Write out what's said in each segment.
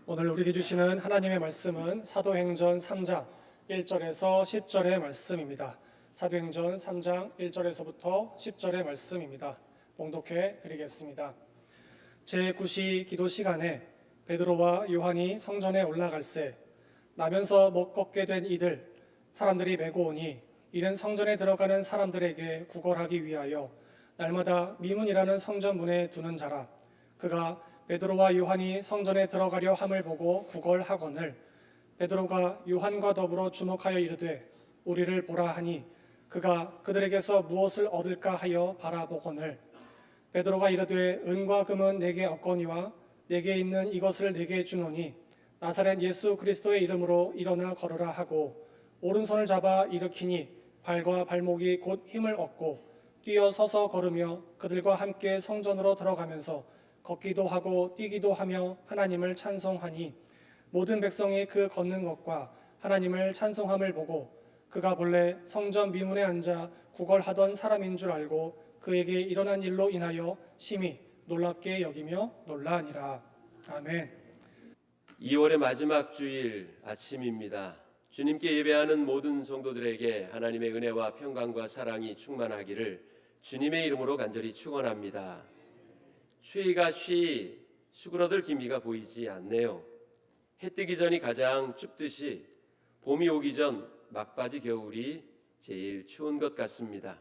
오늘 우리에게 주시는 하나님의 말씀은 사도행전 3장 1절에서 10절의 말씀입니다. 사도행전 3장 1절에서부터 10절의 말씀입니다. 봉독해 드리겠습니다. 제9시 기도 시간에 베드로와 요한이 성전에 올라갈새 나면서 못 걷게 된 이들 사람들이 메고 오니 이는 성전에 들어가는 사람들에게 구걸하기 위하여 날마다 미문이라는 성전 문에 두는 자라. 그가 베드로와 요한이 성전에 들어가려 함을 보고 구걸하거늘 베드로가 요한과 더불어 주목하여 이르되 우리를 보라 하니 그가 그들에게서 무엇을 얻을까 하여 바라보거늘 베드로가 이르되 은과 금은 내게 없거니와 내게 있는 이것을 내게 주노니 나사렛 예수 그리스도의 이름으로 일어나 걸으라 하고 오른손을 잡아 일으키니 발과 발목이 곧 힘을 얻고 뛰어 서서 걸으며 그들과 함께 성전으로 들어가면서 걷기도 하고 뛰기도 하며 하나님을 찬송하니 모든 백성이 그 걷는 것과 하나님을 찬송함을 보고 그가 본래 성전 미문에 앉아 구걸하던 사람인 줄 알고 그에게 일어난 일로 인하여 심히 놀랍게 여기며 놀라니라. 아멘. 2월의 마지막 주일 아침입니다. 주님께 예배하는 모든 성도들에게 하나님의 은혜와 평강과 사랑이 충만하기를 주님의 이름으로 간절히 축원합니다. 추위가 수그러들 기미가 보이지 않네요. 해 뜨기 전이 가장 춥듯이 봄이 오기 전 막바지 겨울이 제일 추운 것 같습니다.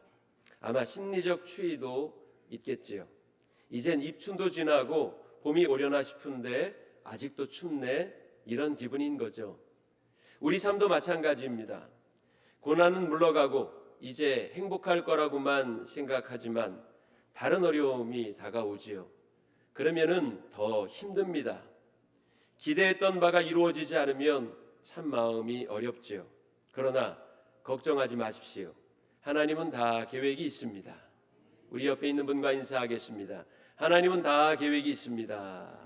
아마 심리적 추위도 있겠지요. 이젠 입춘도 지나고 봄이 오려나 싶은데 아직도 춥네, 이런 기분인 거죠. 우리 삶도 마찬가지입니다. 고난은 물러가고 이제 행복할 거라고만 생각하지만 다른 어려움이 다가오지요. 그러면은 더 힘듭니다. 기대했던 바가 이루어지지 않으면 참 마음이 어렵지요. 그러나 걱정하지 마십시오. 하나님은 다 계획이 있습니다. 우리 옆에 있는 분과 인사하겠습니다. 하나님은 다 계획이 있습니다.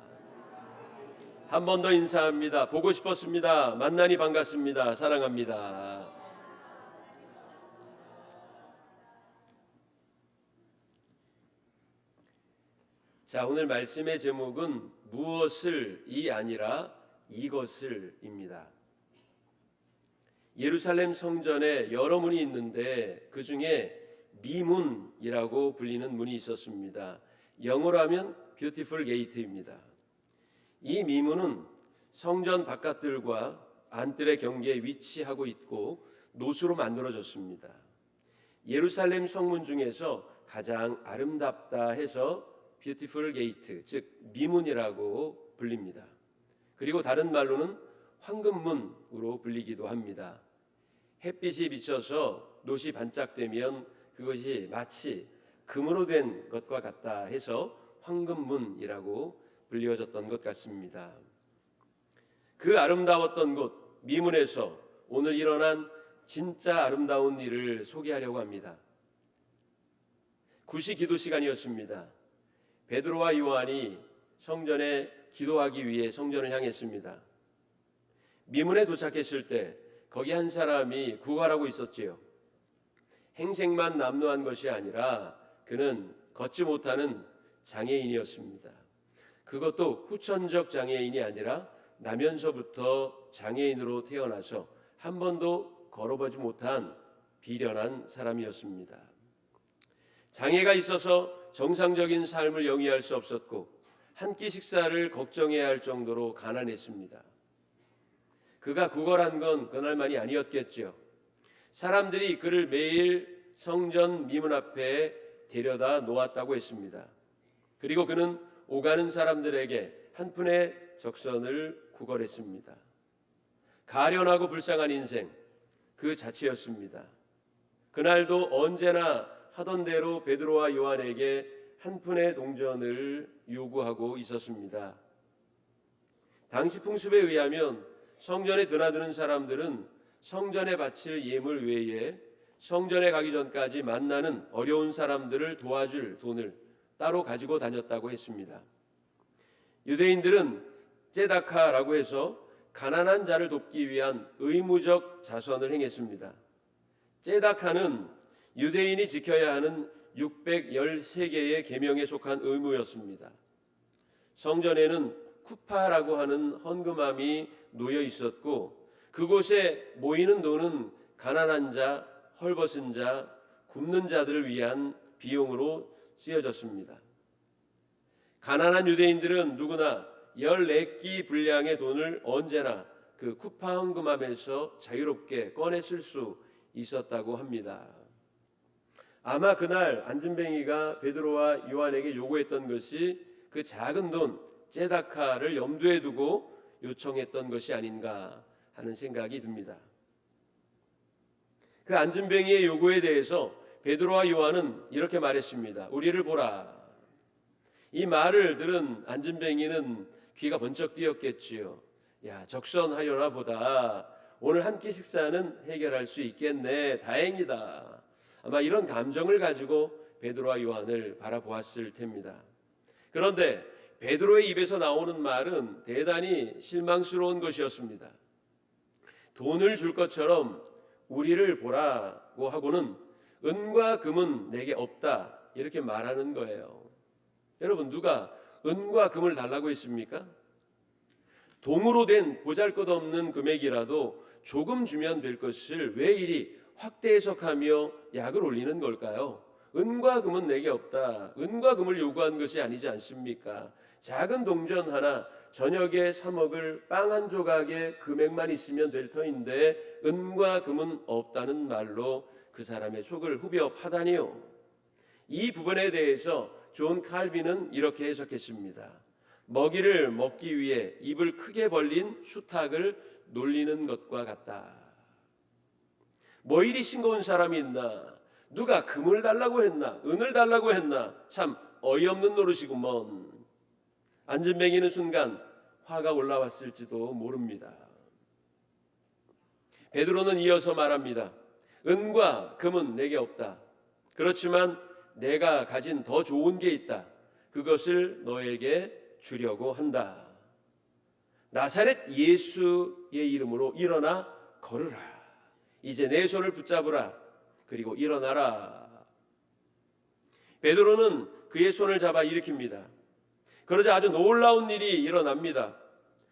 한 번 더 인사합니다. 보고 싶었습니다. 만나니 반갑습니다. 사랑합니다. 자, 오늘 말씀의 제목은 무엇을이 아니라 이것을입니다. 예루살렘 성전에 여러 문이 있는데 그 중에 미문이라고 불리는 문이 있었습니다. 영어로 하면 Beautiful Gate입니다. 이 미문은 성전 바깥들과 안뜰의 경계에 위치하고 있고 노수로 만들어졌습니다. 예루살렘 성문 중에서 가장 아름답다 해서 Beautiful Gate, 즉 미문이라고 불립니다. 그리고 다른 말로는 황금문으로 불리기도 합니다. 햇빛이 비쳐서 노시 반짝되면 그것이 마치 금으로 된 것과 같다 해서 황금문이라고 불리어졌던 것 같습니다. 그 아름다웠던 곳 미문에서 오늘 일어난 진짜 아름다운 일을 소개하려고 합니다. 9시 기도 시간이었습니다. 베드로와 요한이 성전에 기도하기 위해 성전을 향했습니다. 미문에 도착했을 때 거기 한 사람이 구걸하고 있었지요. 행색만 남루한 것이 아니라 그는 걷지 못하는 장애인이었습니다. 그것도 후천적 장애인이 아니라 나면서부터 장애인으로 태어나서 한 번도 걸어보지 못한 비련한 사람이었습니다. 장애가 있어서 정상적인 삶을 영위할 수 없었고 한 끼 식사를 걱정해야 할 정도로 가난했습니다. 그가 구걸한 건 그날만이 아니었겠지요. 사람들이 그를 매일 성전 미문 앞에 데려다 놓았다고 했습니다. 그리고 그는 오가는 사람들에게 한 푼의 적선을 구걸했습니다. 가련하고 불쌍한 인생 그 자체였습니다. 그날도 언제나 하던 대로 베드로와 요한에게 한 푼의 동전을 요구하고 있었습니다. 당시 풍습에 의하면 성전에 드나드는 사람들은 성전에 바칠 예물 외에 성전에 가기 전까지 만나는 어려운 사람들을 도와줄 돈을 따로 가지고 다녔다고 했습니다. 유대인들은 ጼ다카라고 해서 가난한 자를 돕기 위한 의무적 자선을 행했습니다. ጼ다카는 유대인이 지켜야 하는 613개의 계명에 속한 의무였습니다. 성전에는 쿠파라고 하는 헌금함이 놓여 있었고 그곳에 모이는 돈은 가난한 자, 헐벗은 자, 굶는 자들을 위한 비용으로 쓰여졌습니다. 가난한 유대인들은 누구나 14끼 분량의 돈을 언제나 그 쿠파 헌금함에서 자유롭게 꺼내 쓸 수 있었다고 합니다. 아마 그날 안진뱅이가 베드로와 요한에게 요구했던 것이 그 작은 돈 제다카를 염두에 두고 요청했던 것이 아닌가 하는 생각이 듭니다. 그 안진뱅이의 요구에 대해서 베드로와 요한은 이렇게 말했습니다. 우리를 보라. 이 말을 들은 안진뱅이는 귀가 번쩍 뜨였겠지요. 야, 적선하려나 보다. 오늘 한 끼 식사는 해결할 수 있겠네. 다행이다. 아마 이런 감정을 가지고 베드로와 요한을 바라보았을 텐입니다. 그런데 베드로의 입에서 나오는 말은 대단히 실망스러운 것이었습니다. 돈을 줄 것처럼 우리를 보라고 하고는 은과 금은 내게 없다 이렇게 말하는 거예요. 여러분, 누가 은과 금을 달라고 했습니까? 동으로 된 보잘것없는 금액이라도 조금 주면 될 것을 왜 이리 확대 해석하며 약을 올리는 걸까요? 은과 금은 내게 없다. 은과 금을 요구한 것이 아니지 않습니까? 작은 동전 하나, 저녁에 사 먹을 빵 한 조각의 금액만 있으면 될 터인데 은과 금은 없다는 말로 그 사람의 속을 후벼 파다니요. 이 부분에 대해서 존 칼빈은 이렇게 해석했습니다. 먹이를 먹기 위해 입을 크게 벌린 수탉을 놀리는 것과 같다. 뭐 이리 싱거운 사람이 있나? 누가 금을 달라고 했나? 은을 달라고 했나? 참 어이없는 노릇이구먼. 안진뱅이는 순간 화가 올라왔을지도 모릅니다. 베드로는 이어서 말합니다. 은과 금은 내게 없다. 그렇지만 내가 가진 더 좋은 게 있다. 그것을 너에게 주려고 한다. 나사렛 예수의 이름으로 일어나 걸으라. 이제 내 손을 붙잡으라. 그리고 일어나라. 베드로는 그의 손을 잡아 일으킵니다. 그러자 아주 놀라운 일이 일어납니다.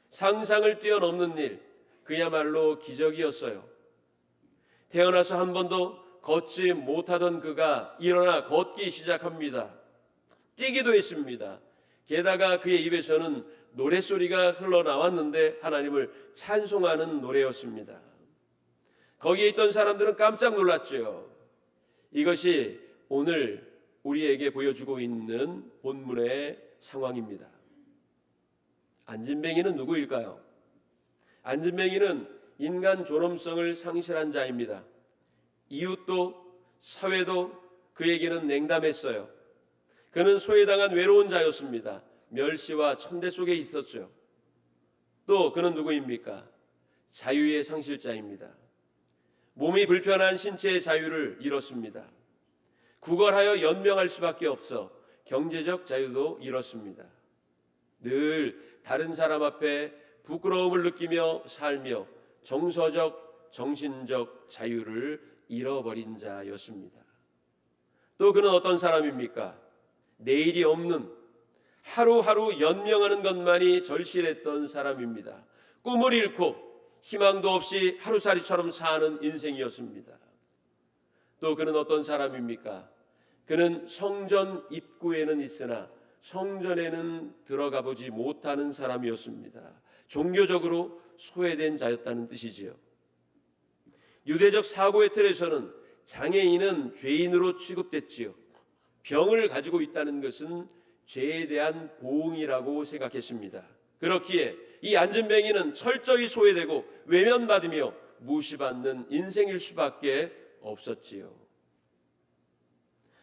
상상을 뛰어넘는 일, 그야말로 기적이었어요. 태어나서 한 번도 걷지 못하던 그가 일어나 걷기 시작합니다. 뛰기도 했습니다. 게다가 그의 입에서는 노랫소리가 흘러나왔는데 하나님을 찬송하는 노래였습니다. 거기에 있던 사람들은 깜짝 놀랐죠. 이것이 오늘 우리에게 보여주고 있는 본문의 상황입니다. 안진뱅이는 누구일까요? 안진뱅이는 인간 존엄성을 상실한 자입니다. 이웃도 사회도 그에게는 냉담했어요. 그는 소외당한 외로운 자였습니다. 멸시와 천대 속에 있었죠. 또 그는 누구입니까? 자유의 상실자입니다. 몸이 불편한 신체의 자유를 잃었습니다. 구걸하여 연명할 수밖에 없어 경제적 자유도 잃었습니다. 늘 다른 사람 앞에 부끄러움을 느끼며 살며 정서적, 정신적 자유를 잃어버린 자였습니다. 또 그는 어떤 사람입니까? 내일이 없는 하루하루 연명하는 것만이 절실했던 사람입니다. 꿈을 잃고 희망도 없이 하루살이처럼 사는 인생이었습니다. 또 그는 어떤 사람입니까? 그는 성전 입구에는 있으나 성전에는 들어가 보지 못하는 사람이었습니다. 종교적으로 소외된 자였다는 뜻이지요. 유대적 사고의 틀에서는 장애인은 죄인으로 취급됐지요. 병을 가지고 있다는 것은 죄에 대한 보응이라고 생각했습니다. 그렇기에 이 안진뱅이는 철저히 소외되고 외면받으며 무시받는 인생일 수밖에 없었지요.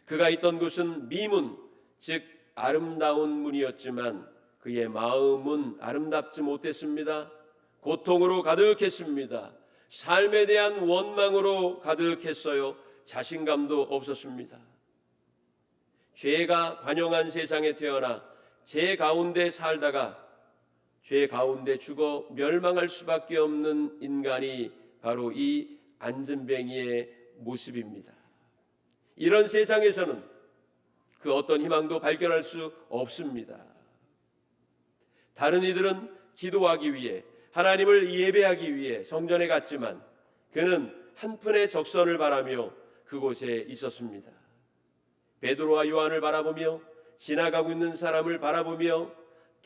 그가 있던 곳은 미문, 즉 아름다운 문이었지만 그의 마음은 아름답지 못했습니다. 고통으로 가득했습니다. 삶에 대한 원망으로 가득했어요. 자신감도 없었습니다. 죄가 관영한 세상에 태어나 죄 가운데 살다가 죄 가운데 죽어 멸망할 수밖에 없는 인간이 바로 이 안진뱅이의 모습입니다. 이런 세상에서는 그 어떤 희망도 발견할 수 없습니다. 다른 이들은 기도하기 위해, 하나님을 예배하기 위해 성전에 갔지만 그는 한 푼의 적선을 바라며 그곳에 있었습니다. 베드로와 요한을 바라보며 지나가고 있는 사람을 바라보며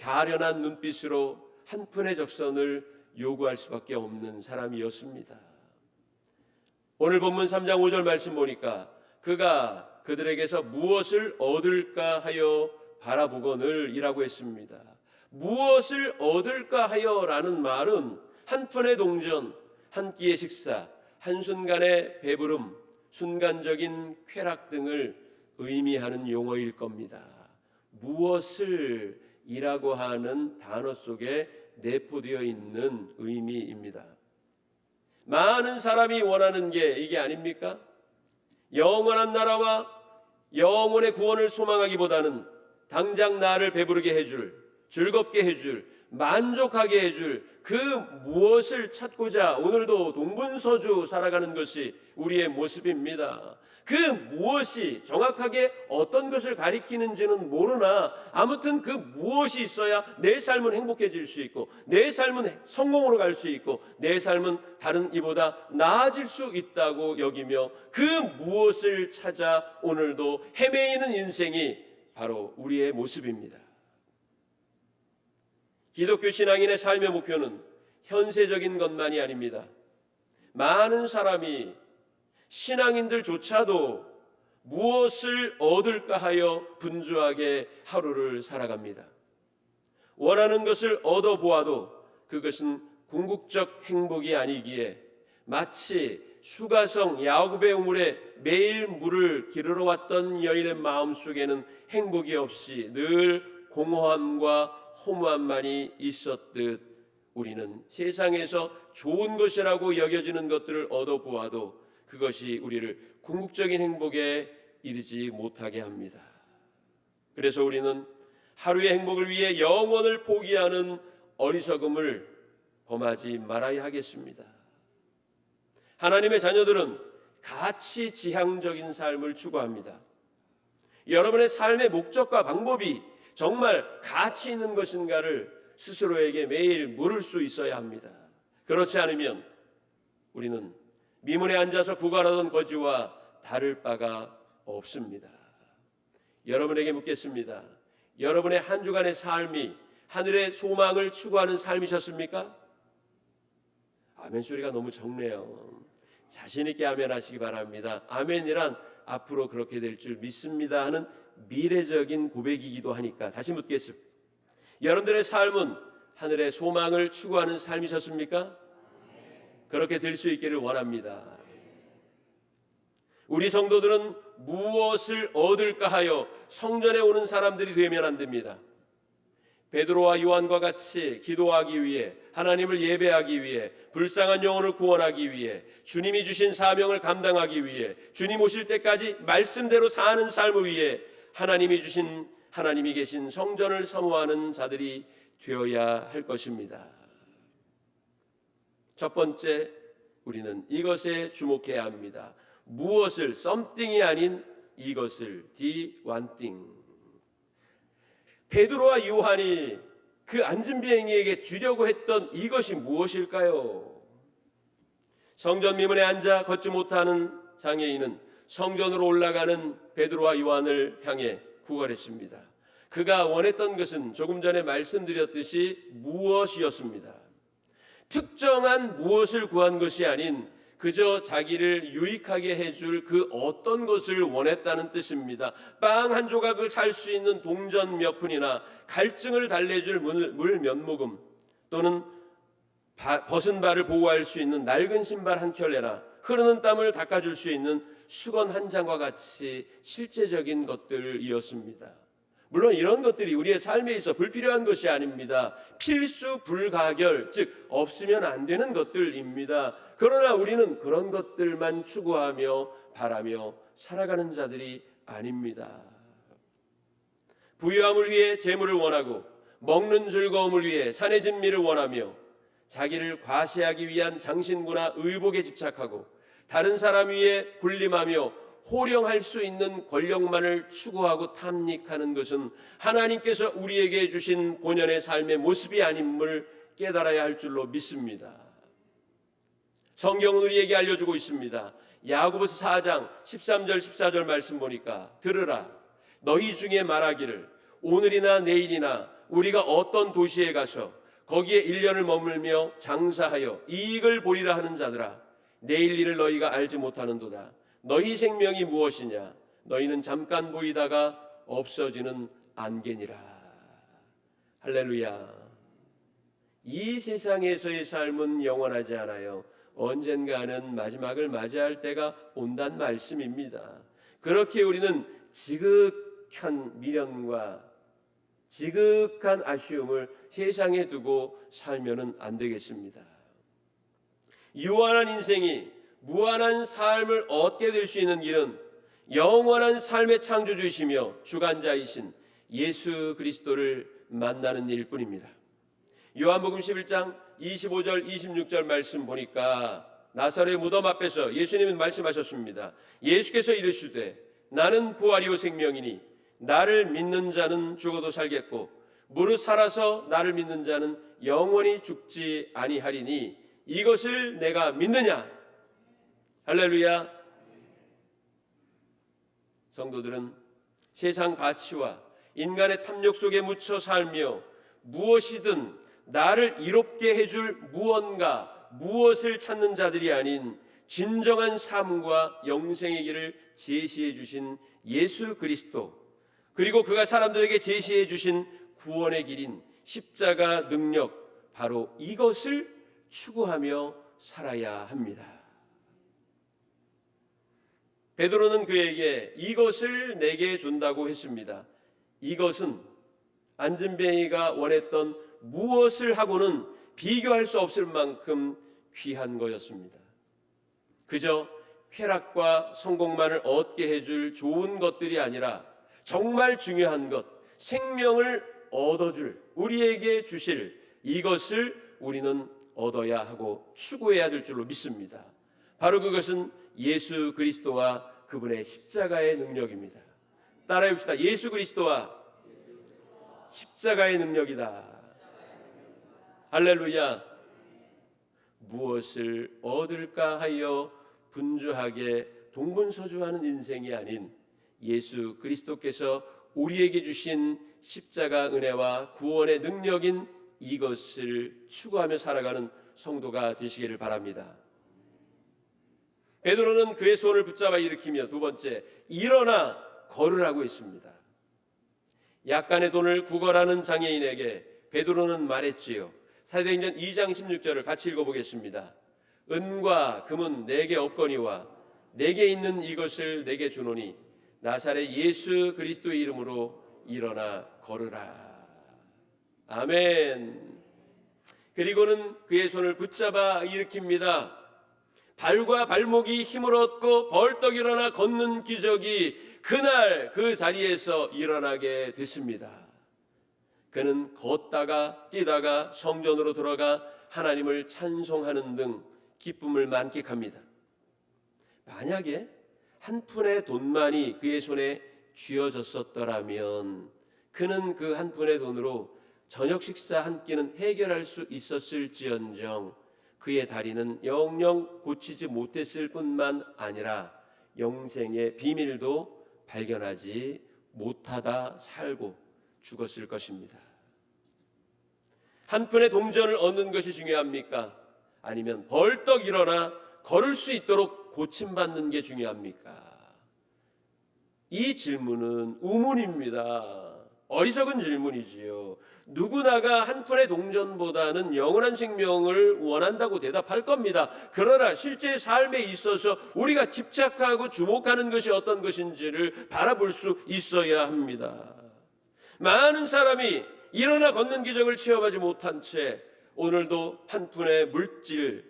가련한 눈빛으로 한 푼의 적선을 요구할 수밖에 없는 사람이었습니다. 오늘 본문 3장 5절 말씀 보니까 그가 그들에게서 무엇을 얻을까 하여 바라보거늘 이라고 했습니다. 무엇을 얻을까 하여 라는 말은 한 푼의 동전, 한 끼의 식사, 한순간의 배부름, 순간적인 쾌락 등을 의미하는 용어일 겁니다. 무엇을 이라고 하는 단어 속에 내포되어 있는 의미입니다. 많은 사람이 원하는 게 이게 아닙니까? 영원한 나라와 영혼의 구원을 소망하기보다는 당장 나를 배부르게 해줄, 즐겁게 해줄, 만족하게 해줄 그 무엇을 찾고자 오늘도 동분서주 살아가는 것이 우리의 모습입니다. 그 무엇이 정확하게 어떤 것을 가리키는지는 모르나 아무튼 그 무엇이 있어야 내 삶은 행복해질 수 있고 내 삶은 성공으로 갈 수 있고 내 삶은 다른 이보다 나아질 수 있다고 여기며 그 무엇을 찾아 오늘도 헤매이는 인생이 바로 우리의 모습입니다. 기독교 신앙인의 삶의 목표는 현세적인 것만이 아닙니다. 많은 사람이 신앙인들조차도 무엇을 얻을까 하여 분주하게 하루를 살아갑니다. 원하는 것을 얻어보아도 그것은 궁극적 행복이 아니기에 마치 수가성 야곱의 우물에 매일 물을 기르러 왔던 여인의 마음속에는 행복이 없이 늘 공허함과 허무함만이 있었듯 우리는 세상에서 좋은 것이라고 여겨지는 것들을 얻어보아도 그것이 우리를 궁극적인 행복에 이르지 못하게 합니다. 그래서 우리는 하루의 행복을 위해 영원을 포기하는 어리석음을 범하지 말아야 하겠습니다. 하나님의 자녀들은 가치 지향적인 삶을 추구합니다. 여러분의 삶의 목적과 방법이 정말 가치 있는 것인가를 스스로에게 매일 물을 수 있어야 합니다. 그렇지 않으면 우리는 미문에 앉아서 구걸하던 거지와 다를 바가 없습니다. 여러분에게 묻겠습니다. 여러분의 한 주간의 삶이 하늘의 소망을 추구하는 삶이셨습니까? 아멘 소리가 너무 적네요. 자신 있게 아멘 하시기 바랍니다. 아멘이란 앞으로 그렇게 될 줄 믿습니다 하는 미래적인 고백이기도 하니까 다시 묻겠습니다. 여러분들의 삶은 하늘의 소망을 추구하는 삶이셨습니까? 그렇게 될 수 있기를 원합니다. 우리 성도들은 무엇을 얻을까 하여 성전에 오는 사람들이 되면 안 됩니다. 베드로와 요한과 같이 기도하기 위해, 하나님을 예배하기 위해, 불쌍한 영혼을 구원하기 위해, 주님이 주신 사명을 감당하기 위해, 주님 오실 때까지 말씀대로 사는 삶을 위해 하나님이 계신 성전을 사모하는 자들이 되어야 할 것입니다. 첫 번째, 우리는 이것에 주목해야 합니다. 무엇을, something이 아닌 이것을, the one thing. 베드로와 요한이 그 앉은 비행기에게 주려고 했던 이것이 무엇일까요? 성전 미문에 앉아 걷지 못하는 장애인은 성전으로 올라가는 베드로와 요한을 향해 구걸했습니다. 그가 원했던 것은 조금 전에 말씀드렸듯이 무엇이었습니다. 특정한 무엇을 구한 것이 아닌 그저 자기를 유익하게 해줄 그 어떤 것을 원했다는 뜻입니다. 빵 한 조각을 살 수 있는 동전 몇 푼이나 갈증을 달래줄 물 몇 모금 또는 벗은 발을 보호할 수 있는 낡은 신발 한 켤레나 흐르는 땀을 닦아줄 수 있는 수건 한 장과 같이 실제적인 것들이었습니다. 물론 이런 것들이 우리의 삶에 있어 불필요한 것이 아닙니다. 필수 불가결, 즉 없으면 안 되는 것들입니다. 그러나 우리는 그런 것들만 추구하며 바라며 살아가는 자들이 아닙니다. 부유함을 위해 재물을 원하고 먹는 즐거움을 위해 산의 진미를 원하며 자기를 과시하기 위한 장신구나 의복에 집착하고 다른 사람 위에 군림하며 호령할 수 있는 권력만을 추구하고 탐닉하는 것은 하나님께서 우리에게 주신 본연의 삶의 모습이 아님을 깨달아야 할 줄로 믿습니다. 성경은 우리에게 알려주고 있습니다. 야고보서 4장 13절 14절 말씀 보니까 들으라 너희 중에 말하기를 오늘이나 내일이나 우리가 어떤 도시에 가서 거기에 1년을 머물며 장사하여 이익을 보리라 하는 자들아 내일 일을 너희가 알지 못하는도다. 너희 생명이 무엇이냐 너희는 잠깐 보이다가 없어지는 안개니라. 할렐루야. 이 세상에서의 삶은 영원하지 않아요. 언젠가는 마지막을 맞이할 때가 온단 말씀입니다. 그렇게 우리는 지극한 미련과 지극한 아쉬움을 세상에 두고 살면은 안 되겠습니다. 유한한 인생이 무한한 삶을 얻게 될 수 있는 길은 영원한 삶의 창조주이시며 주관자이신 예수 그리스도를 만나는 일뿐입니다. 요한복음 11장 25절 26절 말씀 보니까 나사로의 무덤 앞에서 예수님은 말씀하셨습니다. 예수께서 이르시되 나는 부활이요 생명이니 나를 믿는 자는 죽어도 살겠고 무릇 살아서 나를 믿는 자는 영원히 죽지 아니하리니 이것을 내가 믿느냐. 할렐루야. 성도들은 세상 가치와 인간의 탐욕 속에 묻혀 살며 무엇이든 나를 이롭게 해줄 무언가 무엇을 찾는 자들이 아닌 진정한 삶과 영생의 길을 제시해 주신 예수 그리스도, 그리고 그가 사람들에게 제시해 주신 구원의 길인 십자가 능력, 바로 이것을 추구하며 살아야 합니다. 베드로는 그에게 이것을 내게 준다고 했습니다. 이것은 안진뱅이가 원했던 무엇을 하고는 비교할 수 없을 만큼 귀한 거였습니다. 그저 쾌락과 성공만을 얻게 해줄 좋은 것들이 아니라 정말 중요한 것, 생명을 얻어줄, 우리에게 주실 이것을 우리는 얻어야 하고 추구해야 될 줄로 믿습니다. 바로 그것은 예수 그리스도와 그분의 십자가의 능력입니다. 따라해 봅시다. 예수 그리스도와 십자가의 능력이다. 할렐루야. 무엇을 얻을까 하여 분주하게 동분서주하는 인생이 아닌 예수 그리스도께서 우리에게 주신 십자가 은혜와 구원의 능력인 이것을 추구하며 살아가는 성도가 되시기를 바랍니다. 베드로는 그의 손을 붙잡아 일으키며 두 번째, 일어나 걸으라고 했습니다. 약간의 돈을 구걸하는 장애인에게 베드로는 말했지요. 사도행전 2장 16절을 같이 읽어보겠습니다. 은과 금은 내게 없거니와 내게 있는 이것을 내게 주노니 나사렛 예수 그리스도의 이름으로 일어나 걸으라. 아멘. 그리고는 그의 손을 붙잡아 일으킵니다. 발과 발목이 힘을 얻고 벌떡 일어나 걷는 기적이 그날 그 자리에서 일어나게 됐습니다. 그는 걷다가 뛰다가 성전으로 들어가 하나님을 찬송하는 등 기쁨을 만끽합니다. 만약에 한 푼의 돈만이 그의 손에 쥐어졌었더라면 그는 그 한 푼의 돈으로 저녁 식사 한 끼는 해결할 수 있었을지언정 그의 다리는 영영 고치지 못했을 뿐만 아니라 영생의 비밀도 발견하지 못하다 살고 죽었을 것입니다. 한 푼의 동전을 얻는 것이 중요합니까? 아니면 벌떡 일어나 걸을 수 있도록 고침받는 게 중요합니까? 이 질문은 우문입니다. 어리석은 질문이지요. 누구나가 한 푼의 동전보다는 영원한 생명을 원한다고 대답할 겁니다. 그러나 실제 삶에 있어서 우리가 집착하고 주목하는 것이 어떤 것인지를 바라볼 수 있어야 합니다. 많은 사람이 일어나 걷는 기적을 체험하지 못한 채 오늘도 한 푼의 물질,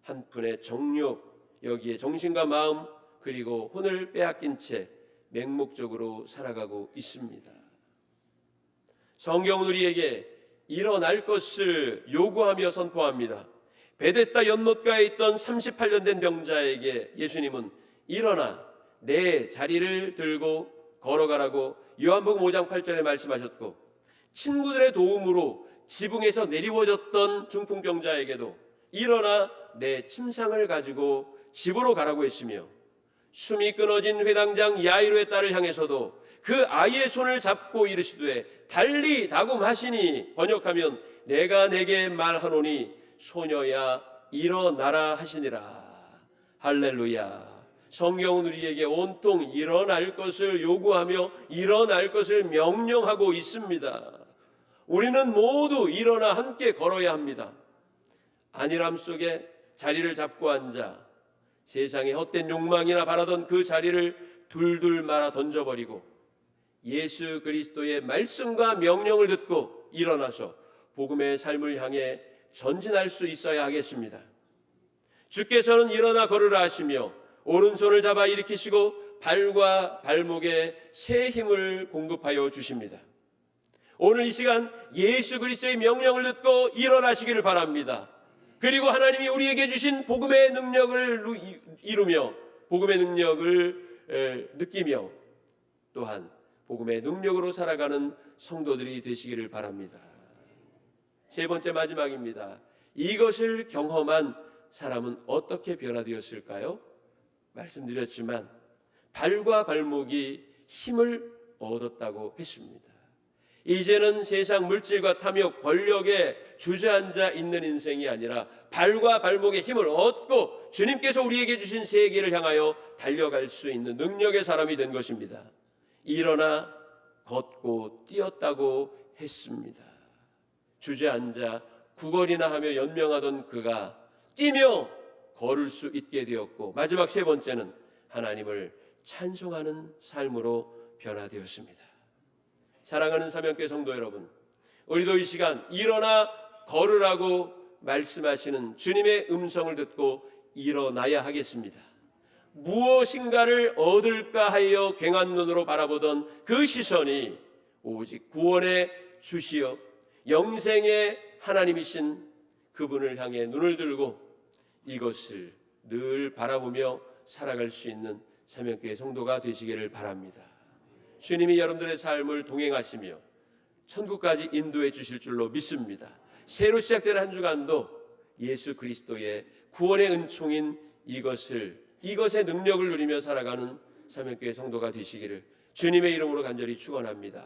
한 푼의 정욕, 여기에 정신과 마음 그리고 혼을 빼앗긴 채 맹목적으로 살아가고 있습니다. 성경은 우리에게 일어날 것을 요구하며 선포합니다. 베데스다 연못가에 있던 38년 된 병자에게 예수님은 일어나 내 자리를 들고 걸어가라고 요한복음 5장 8절에 말씀하셨고, 친구들의 도움으로 지붕에서 내리워졌던 중풍병자에게도 일어나 내 침상을 가지고 집으로 가라고 했으며, 숨이 끊어진 회당장 야이로의 딸을 향해서도 그 아이의 손을 잡고 이르시되 달리 다굼하시니, 번역하면 내가 내게 말하노니 소녀야 일어나라 하시니라. 할렐루야. 성경은 우리에게 온통 일어날 것을 요구하며 일어날 것을 명령하고 있습니다. 우리는 모두 일어나 함께 걸어야 합니다. 안일함 속에 자리를 잡고 앉아 세상의 헛된 욕망이나 바라던 그 자리를 둘둘 말아 던져버리고 예수 그리스도의 말씀과 명령을 듣고 일어나서 복음의 삶을 향해 전진할 수 있어야 하겠습니다. 주께서는 일어나 걸으라 하시며 오른손을 잡아 일으키시고 발과 발목에 새 힘을 공급하여 주십니다. 오늘 이 시간 예수 그리스도의 명령을 듣고 일어나시기를 바랍니다. 그리고 하나님이 우리에게 주신 복음의 능력을 이루며 복음의 능력을 느끼며 또한 복음의 능력으로 살아가는 성도들이 되시기를 바랍니다. 세 번째 마지막입니다. 이것을 경험한 사람은 어떻게 변화되었을까요? 말씀드렸지만 발과 발목이 힘을 얻었다고 했습니다. 이제는 세상 물질과 탐욕, 권력에 주저앉아 있는 인생이 아니라 발과 발목에 힘을 얻고 주님께서 우리에게 주신 세계를 향하여 달려갈 수 있는 능력의 사람이 된 것입니다. 일어나 걷고 뛰었다고 했습니다. 주저앉아 구걸이나 하며 연명하던 그가 뛰며 걸을 수 있게 되었고, 마지막 세 번째는 하나님을 찬송하는 삶으로 변화되었습니다. 사랑하는 사명교회 성도 여러분, 우리도 이 시간 일어나 걸으라고 말씀하시는 주님의 음성을 듣고 일어나야 하겠습니다. 무엇인가를 얻을까 하여 괭한 눈으로 바라보던 그 시선이 오직 구원의 주시여 영생의 하나님이신 그분을 향해 눈을 들고 이것을 늘 바라보며 살아갈 수 있는 사명교회 성도가 되시기를 바랍니다. 주님이 여러분들의 삶을 동행하시며 천국까지 인도해 주실 줄로 믿습니다. 새로 시작되는 한 주간도 예수 그리스도의 구원의 은총인 이것의 능력을 누리며 살아가는 사명교회 성도가 되시기를 주님의 이름으로 간절히 축원합니다.